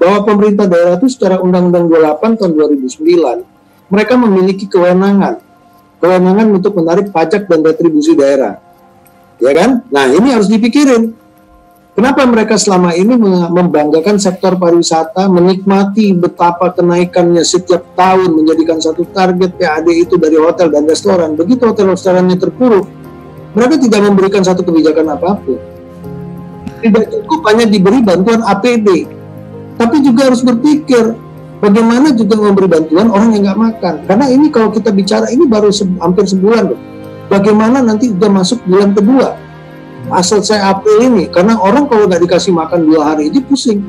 bahwa pemerintah daerah itu secara Undang-Undang 28 tahun 2009 mereka memiliki kewenangan untuk menarik pajak dan retribusi daerah, ya kan? Nah, ini harus dipikirin. Kenapa mereka selama ini membanggakan sektor pariwisata, menikmati betapa kenaikannya setiap tahun, menjadikan satu target PAD itu dari hotel dan restoran. Begitu hotel restorannya terpuruk, mereka tidak memberikan satu kebijakan apapun. Tidak cukup hanya diberi bantuan APD, tapi juga harus berpikir bagaimana juga memberi bantuan orang yang nggak makan. Karena ini kalau kita bicara ini baru hampir sebulan loh. Bagaimana nanti udah masuk bulan kedua? Asal saya April ini, karena orang kalau nggak dikasih makan 2 hari aja pusing.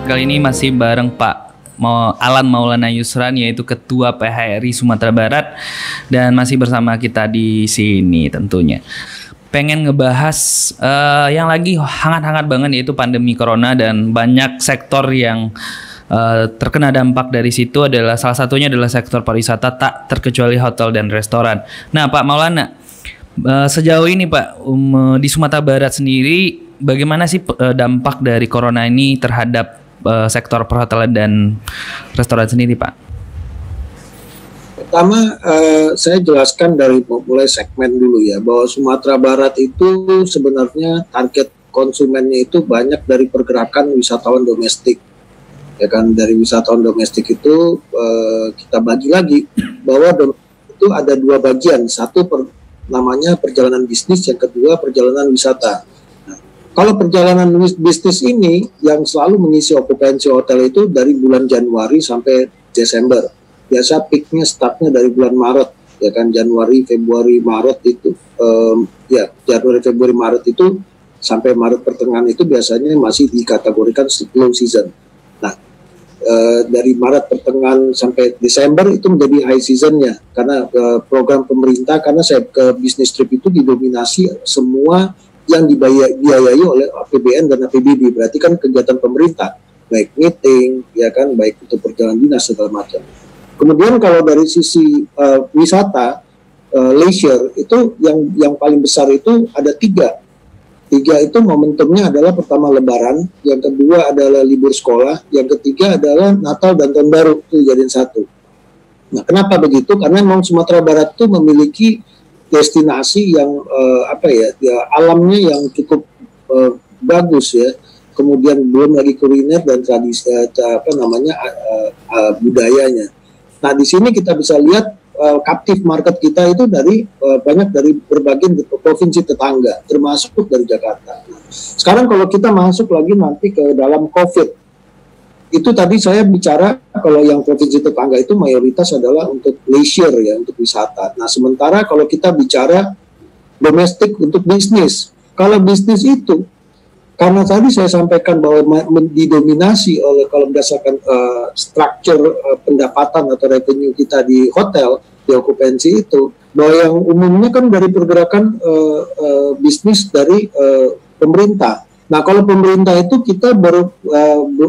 Kali ini masih bareng Pak Alan Maulana Yusran, yaitu Ketua PHRI Sumatera Barat, dan masih bersama kita di sini tentunya. Pengen ngebahas yang lagi hangat-hangat banget, yaitu pandemi corona, dan banyak sektor yang terkena dampak dari situ adalah, salah satunya adalah sektor pariwisata, tak terkecuali hotel dan restoran. Nah, Pak Maulana, sejauh ini Pak, di Sumatera Barat sendiri bagaimana sih dampak dari corona ini terhadap sektor perhotelan dan restoran sendiri, Pak? Pertama, saya jelaskan dari mulai segmen dulu ya, bahwa Sumatera Barat itu sebenarnya target konsumennya itu banyak dari pergerakan wisatawan domestik. Ya kan, dari wisatawan domestik itu kita bagi lagi bahwa itu ada 2 bagian, satu namanya perjalanan bisnis, yang kedua perjalanan wisata. Nah, kalau perjalanan bisnis ini yang selalu mengisi okupansi hotel itu dari bulan Januari sampai Desember. Biasa peaknya startnya dari bulan Maret, ya kan, Januari, Februari, Maret itu, Januari, Februari, Maret itu sampai Maret pertengahan itu biasanya masih dikategorikan low season. Nah, dari Maret pertengahan sampai Desember itu menjadi high seasonnya, karena program pemerintah, karena saya ke bisnis trip itu didominasi semua yang dibiayai oleh APBN dan APBD, berarti kan kegiatan pemerintah, baik meeting, ya kan, baik itu perjalanan dinas segala macam. Kemudian kalau dari sisi wisata, leisure itu yang paling besar itu ada 3 itu momentumnya adalah pertama Lebaran, yang kedua adalah libur sekolah, yang ketiga adalah Natal dan Tahun Baru, itu jadiin satu. Nah, kenapa begitu? Karena memang Sumatera Barat itu memiliki destinasi yang alamnya yang cukup bagus ya. Kemudian belum lagi kuliner dan tradisi budayanya. Nah, di sini kita bisa lihat captive market kita itu dari banyak dari berbagai provinsi tetangga, termasuk dari Jakarta. Nah, sekarang kalau kita masuk lagi nanti ke dalam COVID, itu tadi saya bicara kalau yang provinsi tetangga itu mayoritas adalah untuk leisure ya, untuk wisata. Nah, sementara kalau kita bicara domestik untuk bisnis, kalau bisnis itu karena tadi saya sampaikan bahwa didominasi oleh, kalau berdasarkan struktur pendapatan atau revenue kita di hotel, di okupansi itu, bahwa yang umumnya kan dari pergerakan bisnis dari pemerintah. Nah, kalau pemerintah itu kita baru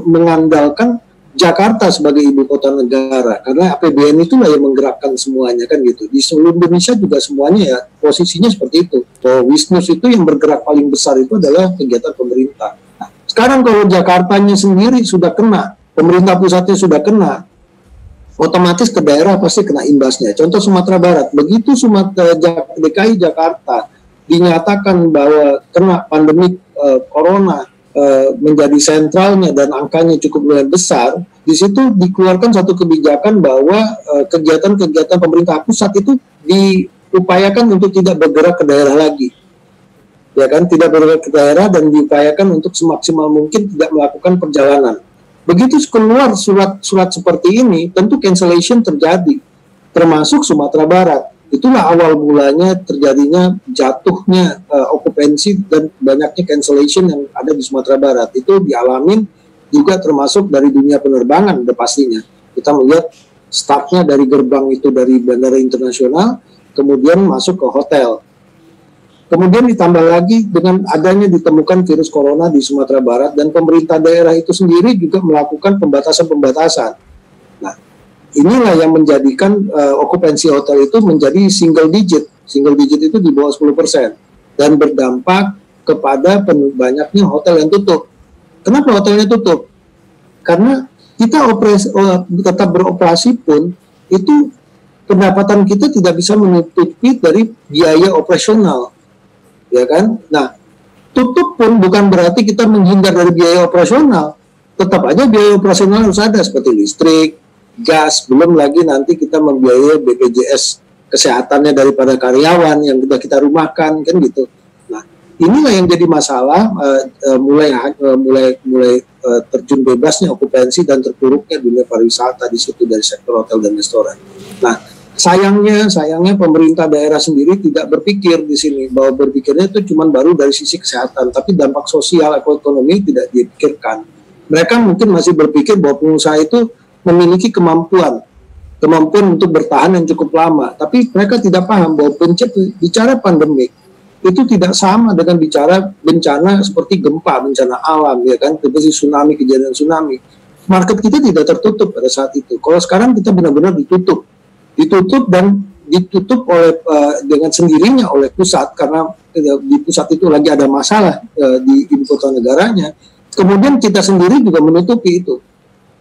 mengandalkan Jakarta sebagai ibu kota negara, karena APBN itulah yang menggerakkan semuanya kan gitu. Di seluruh Indonesia juga semuanya ya posisinya seperti itu. Bisnis itu yang bergerak paling besar itu adalah kegiatan pemerintah. Nah, sekarang kalau Jakartanya sendiri sudah kena, pemerintah pusatnya sudah kena, otomatis ke daerah pasti kena imbasnya. Contoh Sumatera Barat, begitu DKI Jakarta dinyatakan bahwa kena pandemi corona, menjadi sentralnya dan angkanya cukup lumayan besar, di situ dikeluarkan satu kebijakan bahwa kegiatan-kegiatan pemerintah pusat itu diupayakan untuk tidak bergerak ke daerah lagi, ya kan, tidak bergerak ke daerah dan diupayakan untuk semaksimal mungkin tidak melakukan perjalanan. Begitu keluar surat seperti ini, tentu cancellation terjadi, termasuk Sumatera Barat. Itulah awal mulanya terjadinya jatuhnya okupansi dan banyaknya cancellation yang ada di Sumatera Barat. Itu dialamin juga termasuk dari dunia penerbangan udah pastinya. Kita melihat startnya dari gerbang itu dari bandara internasional, kemudian masuk ke hotel. Kemudian ditambah lagi dengan adanya ditemukan virus corona di Sumatera Barat dan pemerintah daerah itu sendiri juga melakukan pembatasan-pembatasan. Nah, inilah yang menjadikan okupansi hotel itu menjadi single digit. Single digit itu di bawah 10% dan berdampak kepada banyaknya hotel yang tutup. Kenapa hotelnya tutup? Karena kita tetap beroperasi pun itu pendapatan kita tidak bisa menutupi dari biaya operasional, ya kan? Nah, tutup pun bukan berarti kita menghindar dari biaya operasional. Tetap aja biaya operasional harus ada seperti listrik, gas, belum lagi nanti kita membiayai BPJS kesehatannya daripada karyawan yang kita rumahkan, kan gitu. Nah, inilah yang jadi masalah mulai terjun bebasnya okupansi dan terpuruknya dunia pariwisata di situ dari sektor hotel dan restoran. Nah, sayangnya pemerintah daerah sendiri tidak berpikir di sini, bahwa berpikirnya itu cuma baru dari sisi kesehatan, tapi dampak sosial ekonomi tidak dipikirkan. Mereka mungkin masih berpikir bahwa pengusaha itu memiliki kemampuan untuk bertahan yang cukup lama, tapi mereka tidak paham bahwa bicara pandemik itu tidak sama dengan bicara bencana seperti gempa, bencana alam, ya kan, seperti tsunami, kejadian tsunami. Market kita tidak tertutup pada saat itu. Kalau sekarang kita benar-benar ditutup oleh dengan sendirinya oleh pusat, karena di pusat itu lagi ada masalah di ibu kota negaranya. Kemudian kita sendiri juga menutupi itu.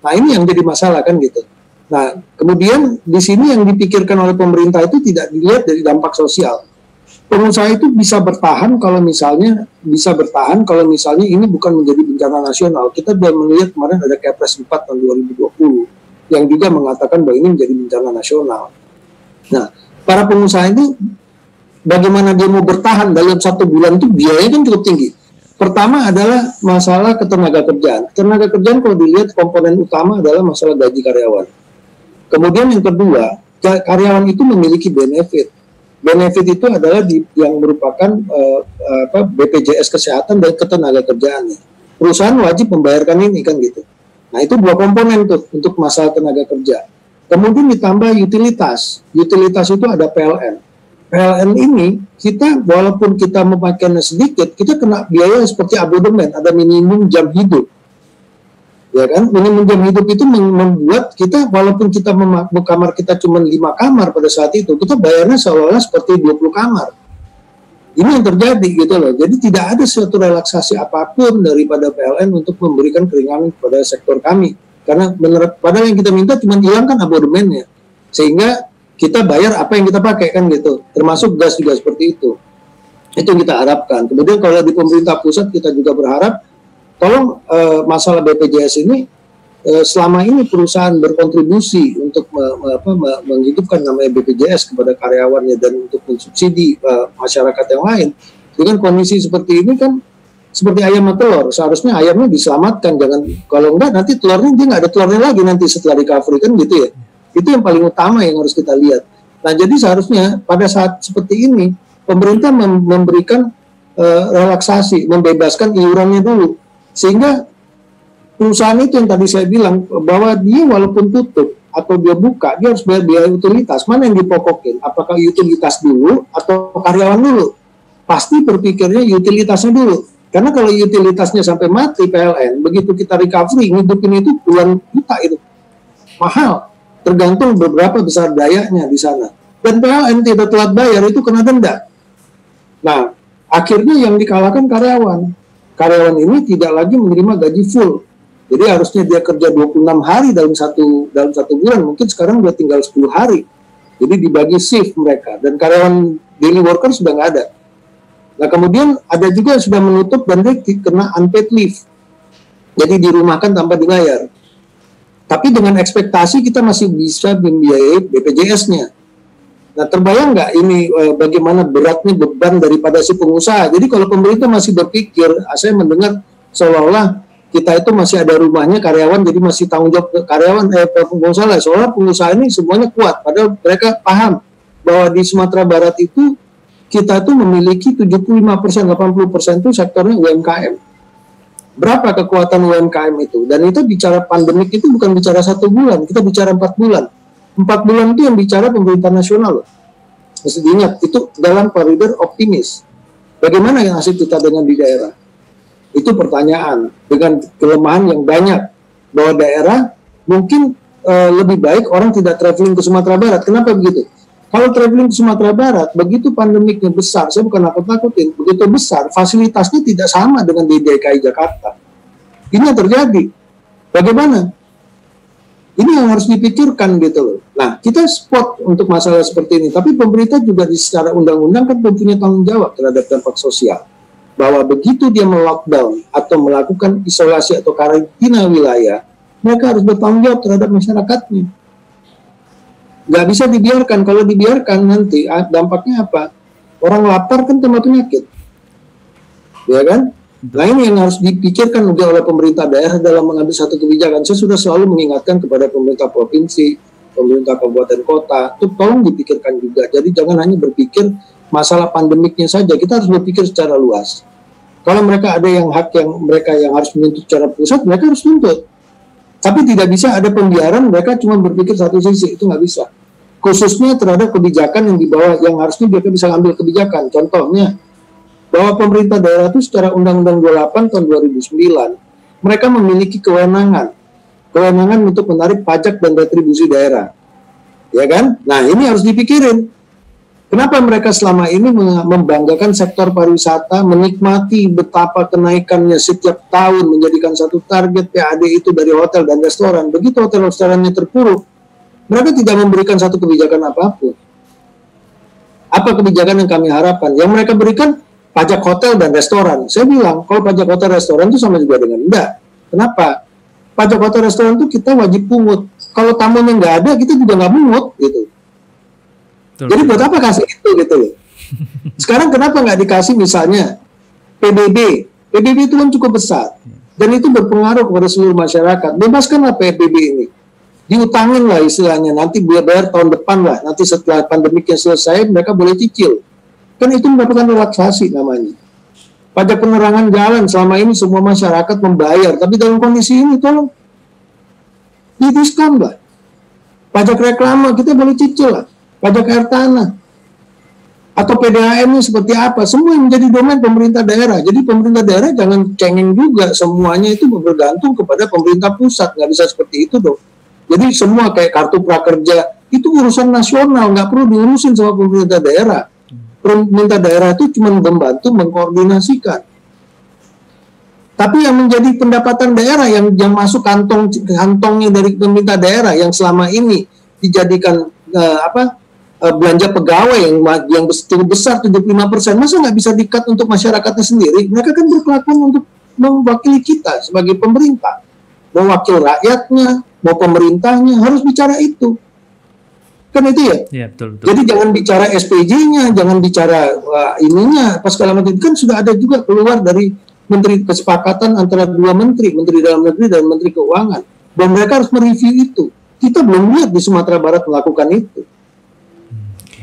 Nah, ini yang jadi masalah, kan gitu. Nah, kemudian di sini yang dipikirkan oleh pemerintah itu tidak dilihat dari dampak sosial. Pengusaha itu bisa bertahan kalau misalnya ini bukan menjadi bencana nasional. Kita sudah melihat kemarin ada Kepres 4 tahun 2020 yang juga mengatakan bahwa ini menjadi bencana nasional. Nah, para pengusaha ini bagaimana dia mau bertahan dalam 1 bulan itu biayanya kan cukup tinggi. Pertama adalah masalah ketenaga kerjaan. Ketenaga kerjaan kalau dilihat komponen utama adalah masalah gaji karyawan. Kemudian yang kedua, karyawan itu memiliki benefit. Benefit itu adalah yang merupakan BPJS kesehatan dan ketenaga kerjaannya. Perusahaan wajib membayarkan ini, kan gitu. Nah, itu 2 komponen tuh untuk masalah tenaga kerja. Kemudian ditambah utilitas. Utilitas itu ada PLN. PLN ini kita walaupun kita memakainya sedikit, kita kena biaya seperti abodemen, ada minimum jam hidup. Ya kan, minimum jam hidup itu membuat kita walaupun kita kamar kita cuma 5 kamar pada saat itu, kita bayarnya seolah-olah seperti 20 kamar. Ini yang terjadi gitu loh. Jadi tidak ada suatu relaksasi apapun daripada PLN untuk memberikan keringanan kepada sektor kami. Karena padahal yang kita minta cuma hilangkan abodemennya. Sehingga kita bayar apa yang kita pakai, kan gitu. Termasuk gas juga seperti itu. Itu yang kita harapkan. Kemudian kalau di pemerintah pusat kita juga berharap tolong masalah BPJS ini selama ini perusahaan berkontribusi untuk menghidupkan namanya BPJS kepada karyawannya dan untuk mensubsidi masyarakat yang lain. Dengan kondisi seperti ini kan seperti ayam atau telur, seharusnya ayamnya diselamatkan, jangan, kalau enggak nanti telurnya dia nggak ada telurnya lagi nanti setelah recovery, kan gitu ya. Itu yang paling utama yang harus kita lihat. Nah, jadi seharusnya pada saat seperti ini pemerintah memberikan relaksasi, membebaskan iurannya dulu, sehingga perusahaan itu yang tadi saya bilang bahwa dia walaupun tutup atau dia buka, dia harus bayar biaya utilitas. Mana yang dipokokin? Apakah utilitas dulu atau karyawan dulu? Pasti berpikirnya utilitasnya dulu. Karena kalau utilitasnya sampai mati PLN, begitu kita recovery, ngidupin itu puluhan juta itu. Mahal. Tergantung beberapa besar dayanya di sana. Dan PLN tidak telat bayar itu kena denda. Nah, akhirnya yang dikalahkan karyawan. Karyawan ini tidak lagi menerima gaji full. Jadi harusnya dia kerja 26 hari dalam satu bulan, mungkin sekarang udah tinggal 10 hari. Jadi dibagi shift mereka, dan karyawan daily worker sudah nggak ada. Nah, kemudian ada juga yang sudah menutup dan dia kena unpaid leave. Jadi dirumahkan tanpa dibayar. Tapi dengan ekspektasi kita masih bisa membiayai BPJS-nya. Nah, terbayang nggak ini bagaimana beratnya beban daripada si pengusaha. Jadi kalau pemerintah masih berpikir, saya mendengar seolah-olah kita itu masih ada rumahnya karyawan, jadi masih tanggung jawab karyawan pengusaha lah. Seolah pengusaha ini semuanya kuat, padahal mereka paham bahwa di Sumatera Barat itu kita tuh memiliki 75%, 80% itu sektornya UMKM. Berapa kekuatan UMKM itu? Dan itu bicara pandemik itu bukan bicara 1 bulan, kita bicara 4 bulan. 4 bulan itu yang bicara pemerintah nasional loh. Mesti diingat, itu dalam koridor optimis. Bagaimana yang nasib kita dengan di daerah? Itu pertanyaan dengan kelemahan yang banyak, bahwa daerah mungkin lebih baik orang tidak traveling ke Sumatera Barat. Kenapa begitu? Kalau traveling ke Sumatera Barat, begitu pandemiknya besar, saya bukan nakut-nakutin, begitu besar, fasilitasnya tidak sama dengan di DKI Jakarta. Ini yang terjadi. Bagaimana? Ini yang harus dipikirkan gitu loh. Nah, kita spot untuk masalah seperti ini, tapi pemerintah juga secara undang-undang kan mempunyai tanggung jawab terhadap dampak sosial. Bahwa begitu dia melockdown atau melakukan isolasi atau karantina wilayah, mereka harus bertanggung jawab terhadap masyarakatnya. Nggak bisa dibiarkan. Kalau dibiarkan nanti dampaknya apa? Orang lapar kan tambah penyakit. Ya kan? Nah ini yang harus dipikirkan juga oleh pemerintah daerah dalam mengambil satu kebijakan. Saya sudah selalu mengingatkan kepada pemerintah provinsi, pemerintah kabupaten kota, itu tolong dipikirkan juga. Jadi jangan hanya berpikir masalah pandemiknya saja, kita harus berpikir secara luas. Kalau mereka ada yang hak yang mereka yang harus menuntut secara pusat, mereka harus tuntut. Tapi tidak bisa ada pembiaran mereka cuma berpikir satu sisi, itu nggak bisa. Khususnya terhadap kebijakan yang dibawa, yang harusnya mereka bisa ambil kebijakan. Contohnya, bahwa pemerintah daerah itu secara Undang-Undang 28 tahun 2009, mereka memiliki kewenangan untuk menarik pajak dan retribusi daerah. Ya kan? Nah, ini harus dipikirin. Kenapa mereka selama ini membanggakan sektor pariwisata, menikmati betapa kenaikannya setiap tahun, menjadikan satu target PAD itu dari hotel dan restoran. Begitu hotel restorannya terpuruk, mereka tidak memberikan satu kebijakan apapun. Apa kebijakan yang kami harapkan? Yang mereka berikan pajak hotel dan restoran. Saya bilang, kalau pajak hotel restoran itu sama juga dengan enggak. Kenapa? Pajak hotel restoran itu kita wajib pungut. Kalau tamunya nggak ada, kita juga nggak pungut, gitu. Betul. Jadi buat apa kasih itu, gitu loh. Sekarang kenapa nggak dikasih misalnya PBB? PBB itu kan cukup besar. Dan itu berpengaruh kepada seluruh masyarakat. Bebaskanlah PBB ini. Diutangin lah istilahnya. Nanti bayar tahun depan lah. Nanti setelah pandemiknya selesai, mereka boleh cicil. Kan itu mendapatkan relaksasi namanya. Pajak penerangan jalan selama ini semua masyarakat membayar, tapi dalam kondisi ini tolong didiskon lah. Pajak reklame kita boleh cicil lah. Pajak air tanah atau PDAM-nya seperti apa, semua yang menjadi domain pemerintah daerah. Jadi pemerintah daerah jangan cengeng juga, semuanya itu bergantung kepada pemerintah pusat, nggak bisa seperti itu dong. Jadi semua kayak kartu prakerja itu urusan nasional, nggak perlu diurusin sama pemerintah daerah. Pemerintah daerah itu cuma membantu mengkoordinasikan. Tapi yang menjadi pendapatan daerah yang masuk kantongnya dari pemerintah daerah yang selama ini dijadikan belanja pegawai yang cukup besar 75%, masa nggak bisa di-cut untuk masyarakatnya sendiri? Mereka kan berkelakuan untuk mewakili kita sebagai pemerintah, mau wakil rakyatnya, mau pemerintahnya, harus bicara itu. Kan itu ya? Ya betul. Jadi jangan bicara SPJ-nya, jangan bicara ininya, pas segala macam. Kan sudah ada juga keluar dari menteri kesepakatan antara dua menteri, Menteri Dalam Negeri dan Menteri Keuangan, dan mereka harus mereview itu. Kita belum lihat di Sumatera Barat melakukan itu.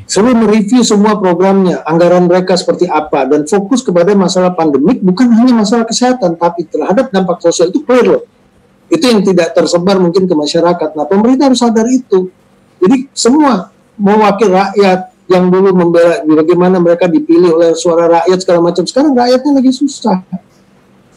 Selalu mereview semua programnya, anggaran mereka seperti apa, dan fokus kepada masalah pandemik, bukan hanya masalah kesehatan, tapi terhadap dampak sosial itu clear loh. Itu yang tidak tersebar mungkin ke masyarakat. Nah, pemerintah harus sadar itu. Jadi semua mewakil rakyat yang dulu membela bagaimana mereka dipilih oleh suara rakyat segala macam. Sekarang rakyatnya lagi susah.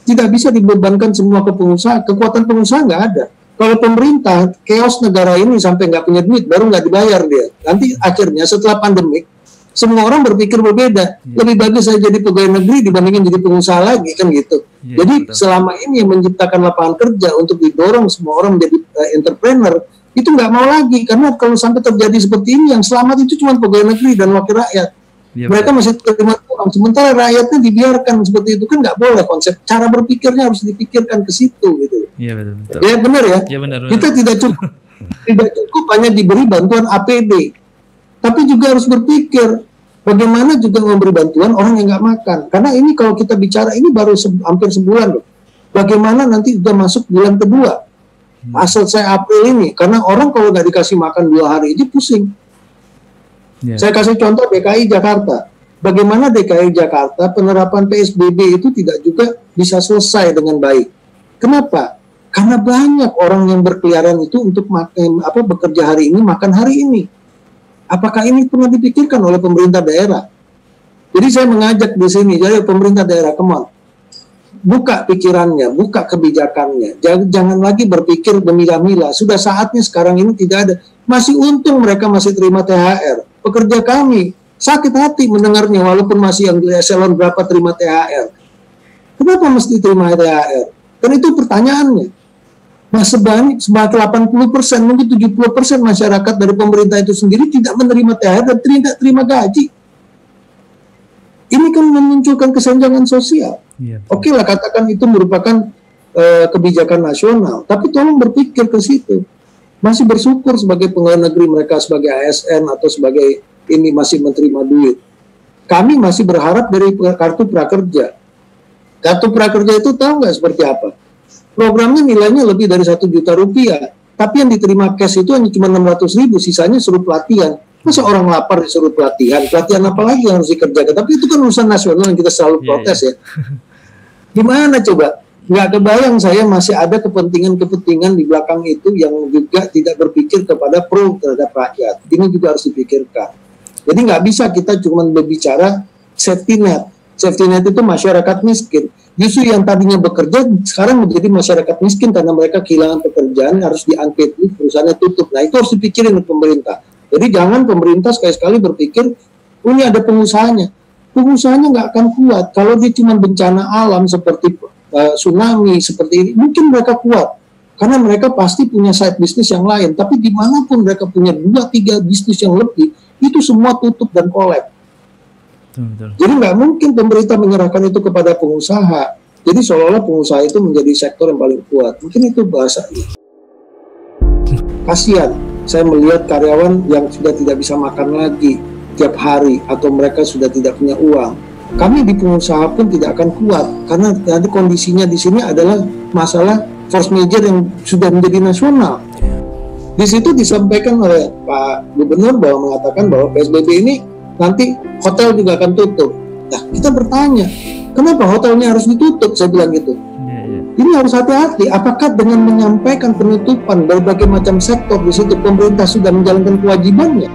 Tidak bisa dibebankan semua ke pengusaha. Kekuatan pengusaha nggak ada. Kalau pemerintah, chaos negara ini sampai nggak punya duit, baru nggak dibayar dia. Nanti akhirnya setelah pandemik, semua orang berpikir berbeda. Lebih bagus saya jadi pegawai negeri dibandingin jadi pengusaha lagi, kan gitu. Jadi selama ini yang menciptakan lapangan kerja untuk didorong semua orang menjadi entrepreneur, itu nggak mau lagi, karena kalau sampai terjadi seperti ini, yang selamat itu cuma pegawai negeri dan wakil rakyat. Mereka masih terima uang, sementara rakyatnya dibiarkan seperti itu, kan nggak boleh. Konsep cara berpikirnya harus dipikirkan ke situ, gitu. Iya betul. Ya benar ya. Ya benar. Kita tidak cukup hanya diberi bantuan APD, tapi juga harus berpikir bagaimana juga memberi bantuan orang yang nggak makan. Karena ini kalau kita bicara ini baru hampir sebulan loh. Bagaimana nanti sudah masuk bulan kedua? Asal saya April ini, karena orang kalau nggak dikasih makan 2 hari aja pusing. Saya kasih contoh DKI Jakarta. Bagaimana DKI Jakarta penerapan PSBB itu tidak juga bisa selesai dengan baik. Kenapa? Karena banyak orang yang berkeliaran itu untuk bekerja hari ini, makan hari ini. Apakah ini pernah dipikirkan oleh pemerintah daerah? Jadi saya mengajak di sini, jadi pemerintah daerah, come on, buka pikirannya, buka kebijakannya. Jangan lagi berpikir gemilang-milang. Sudah saatnya sekarang ini tidak ada. Masih untung mereka masih terima THR. Pekerja kami sakit hati mendengarnya walaupun masih yang di eselon berapa terima THR. Kenapa mesti terima THR? Dan itu pertanyaannya. Nah, sebanyak 80%, mungkin 70% masyarakat dari pemerintah itu sendiri tidak menerima THR dan tidak terima gaji. Ini kan memunculkan kesenjangan sosial. Oke lah, katakan itu merupakan kebijakan nasional, tapi tolong berpikir ke situ. Masih bersyukur sebagai pegawai negeri mereka sebagai ASN atau sebagai ini masih menerima duit. Kami masih berharap dari kartu prakerja. Kartu prakerja itu tahu nggak seperti apa? Programnya nilainya lebih dari 1 juta rupiah, tapi yang diterima cash itu hanya cuma 600.000, sisanya suruh pelatihan. Masa orang lapar disuruh pelatihan apa lagi yang harus dikerjakan? Tapi itu kan urusan nasional yang kita selalu protes ya. Gimana coba? Nggak kebayang saya masih ada kepentingan-kepentingan di belakang itu yang juga tidak berpikir kepada pro terhadap rakyat. Ini juga harus dipikirkan. Jadi nggak bisa kita cuma berbicara safety net. Safety net itu masyarakat miskin. Justru yang tadinya bekerja sekarang menjadi masyarakat miskin karena mereka kehilangan pekerjaan, harus diangkat, perusahaannya tutup. Nah itu harus dipikirin oleh pemerintah. Jadi jangan pemerintah sekali-sekali berpikir, ini ada pengusahanya. Pengusahanya nggak akan kuat. Kalau dia cuma bencana alam seperti tsunami, seperti ini, mungkin mereka kuat. Karena mereka pasti punya side bisnis yang lain. Tapi dimanapun mereka punya 2-3 bisnis yang lebih, itu semua tutup dan kolab. Jadi nggak mungkin pemerintah menyerahkan itu kepada pengusaha. Jadi seolah-olah pengusaha itu menjadi sektor yang paling kuat. Mungkin itu bahasanya. Kasihan. Saya melihat karyawan yang sudah tidak bisa makan lagi tiap hari atau mereka sudah tidak punya uang. Kami di pengusaha pun tidak akan kuat karena nanti kondisinya di sini adalah masalah force major yang sudah menjadi nasional. Di situ disampaikan oleh Pak Gubernur bahwa mengatakan bahwa PSBB ini nanti hotel juga akan tutup. Nah, kita bertanya, kenapa hotelnya harus ditutup? Saya bilang gitu. Ini harus hati-hati. Apakah dengan menyampaikan penutupan berbagai macam sektor di situ pemerintah sudah menjalankan kewajibannya?